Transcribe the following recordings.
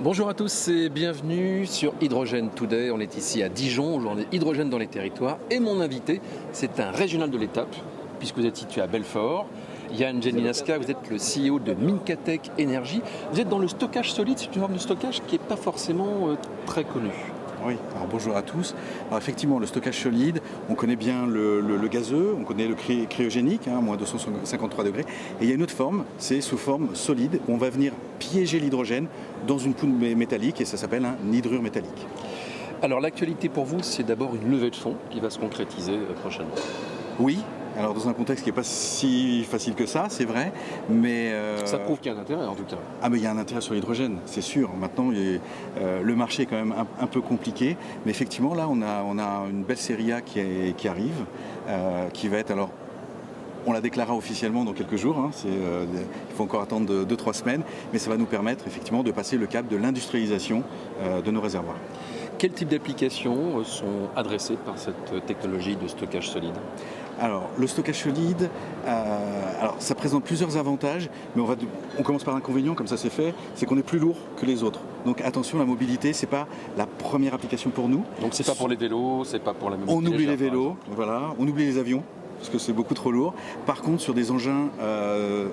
Bonjour à tous et bienvenue sur Hydrogène Today. On est ici à Dijon, journée hydrogène dans les territoires. Et mon invité, c'est un régional de l'étape, puisque vous êtes situé à Belfort. Yann Geninaska, vous êtes le CEO de Minkatech Energy. Vous êtes dans le stockage solide, c'est une forme de stockage qui n'est pas forcément très connue. Oui, alors bonjour à tous. Alors effectivement, le stockage solide, on connaît bien le gazeux, on connaît le cryogénique, moins 253 degrés. Et il y a une autre forme, c'est sous forme solide, où on va venir piéger l'hydrogène dans une poudre métallique et ça s'appelle un hydrure métallique. Alors l'actualité pour vous, c'est d'abord une levée de fonds qui va se concrétiser prochainement. Oui, alors dans un contexte qui n'est pas si facile que ça, c'est vrai, mais... Ça prouve qu'il y a un intérêt en tout cas. Ah mais il y a un intérêt sur l'hydrogène, c'est sûr. Maintenant, le marché est quand même un peu compliqué, mais effectivement là, on a une belle série A qui arrive, qui va être alors... On la déclarera officiellement dans quelques jours, il faut encore attendre 2-3 semaines, mais ça va nous permettre effectivement de passer le cap de l'industrialisation de nos réservoirs. Quel type d'applications sont adressées par cette technologie de stockage solide ? Alors, le stockage solide, ça présente plusieurs avantages, mais on commence par l'inconvénient, comme ça c'est fait, c'est qu'on est plus lourd que les autres. Donc attention, la mobilité, c'est pas la première application pour nous. Donc c'est pas pour les vélos, c'est pas pour la mobilité. On oublie les vélos, voilà, on oublie les avions, parce que c'est beaucoup trop lourd. Par contre, sur des engins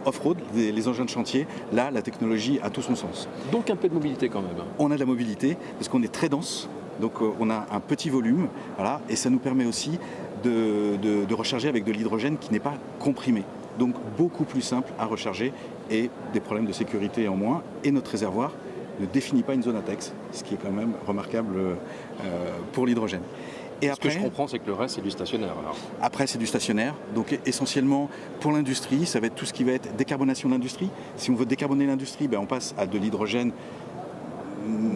off-road, les engins de chantier, là, la technologie a tout son sens. Donc un peu de mobilité quand même. On a de la mobilité, parce qu'on est très dense, donc on a un petit volume, voilà, et ça nous permet aussi de recharger avec de l'hydrogène qui n'est pas comprimé. Donc beaucoup plus simple à recharger et des problèmes de sécurité en moins. Et notre réservoir ne définit pas une zone ATEX, ce qui est quand même remarquable pour l'hydrogène. Et après, ce que je comprends, c'est que le reste, c'est du stationnaire. Alors. Après, c'est du stationnaire. Donc essentiellement, pour l'industrie, ça va être tout ce qui va être décarbonation de l'industrie. Si on veut décarboner l'industrie, on passe à de l'hydrogène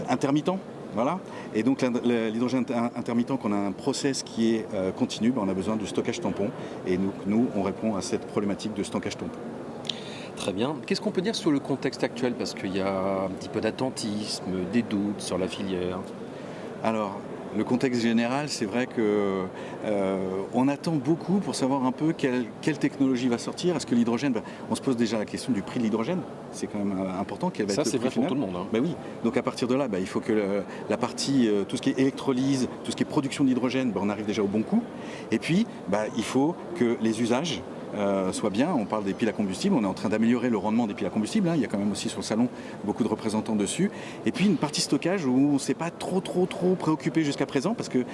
intermittent. Voilà. Et donc l'hydrogène intermittent, qu'on a un process qui est continu, on a besoin du stockage tampon. Et nous, on répond à cette problématique de stockage tampon. Très bien. Qu'est-ce qu'on peut dire sur le contexte actuel ? Parce qu'il y a un petit peu d'attentisme, des doutes sur la filière. Alors, le contexte général, c'est vrai que on attend beaucoup pour savoir un peu quelle technologie va sortir. Est-ce que l'hydrogène, on se pose déjà la question du prix de l'hydrogène. C'est quand même important. Quel va être le prix final. Ça, c'est vrai pour tout le monde. Oui. Donc à partir de là, il faut que la partie, tout ce qui est électrolyse, tout ce qui est production d'hydrogène, on arrive déjà au bon coup. Et puis, il faut que les usages soit bien. On parle des piles à combustible, on est en train d'améliorer le rendement des piles à combustible, il y a quand même aussi sur le salon beaucoup de représentants dessus. Et puis une partie stockage où on ne s'est pas trop préoccupé jusqu'à présent parce que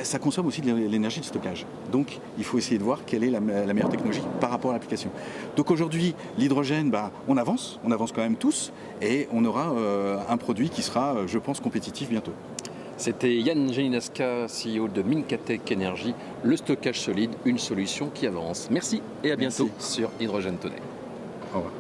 ça consomme aussi de l'énergie de stockage. Donc il faut essayer de voir quelle est la meilleure technologie par rapport à l'application. Donc aujourd'hui, l'hydrogène, on avance quand même tous et on aura un produit qui sera, je pense, compétitif bientôt. C'était Yann Geninaska, CEO de Minkatech Energy, le stockage solide, une solution qui avance. Merci et à bientôt sur Hydrogène Today. Au revoir.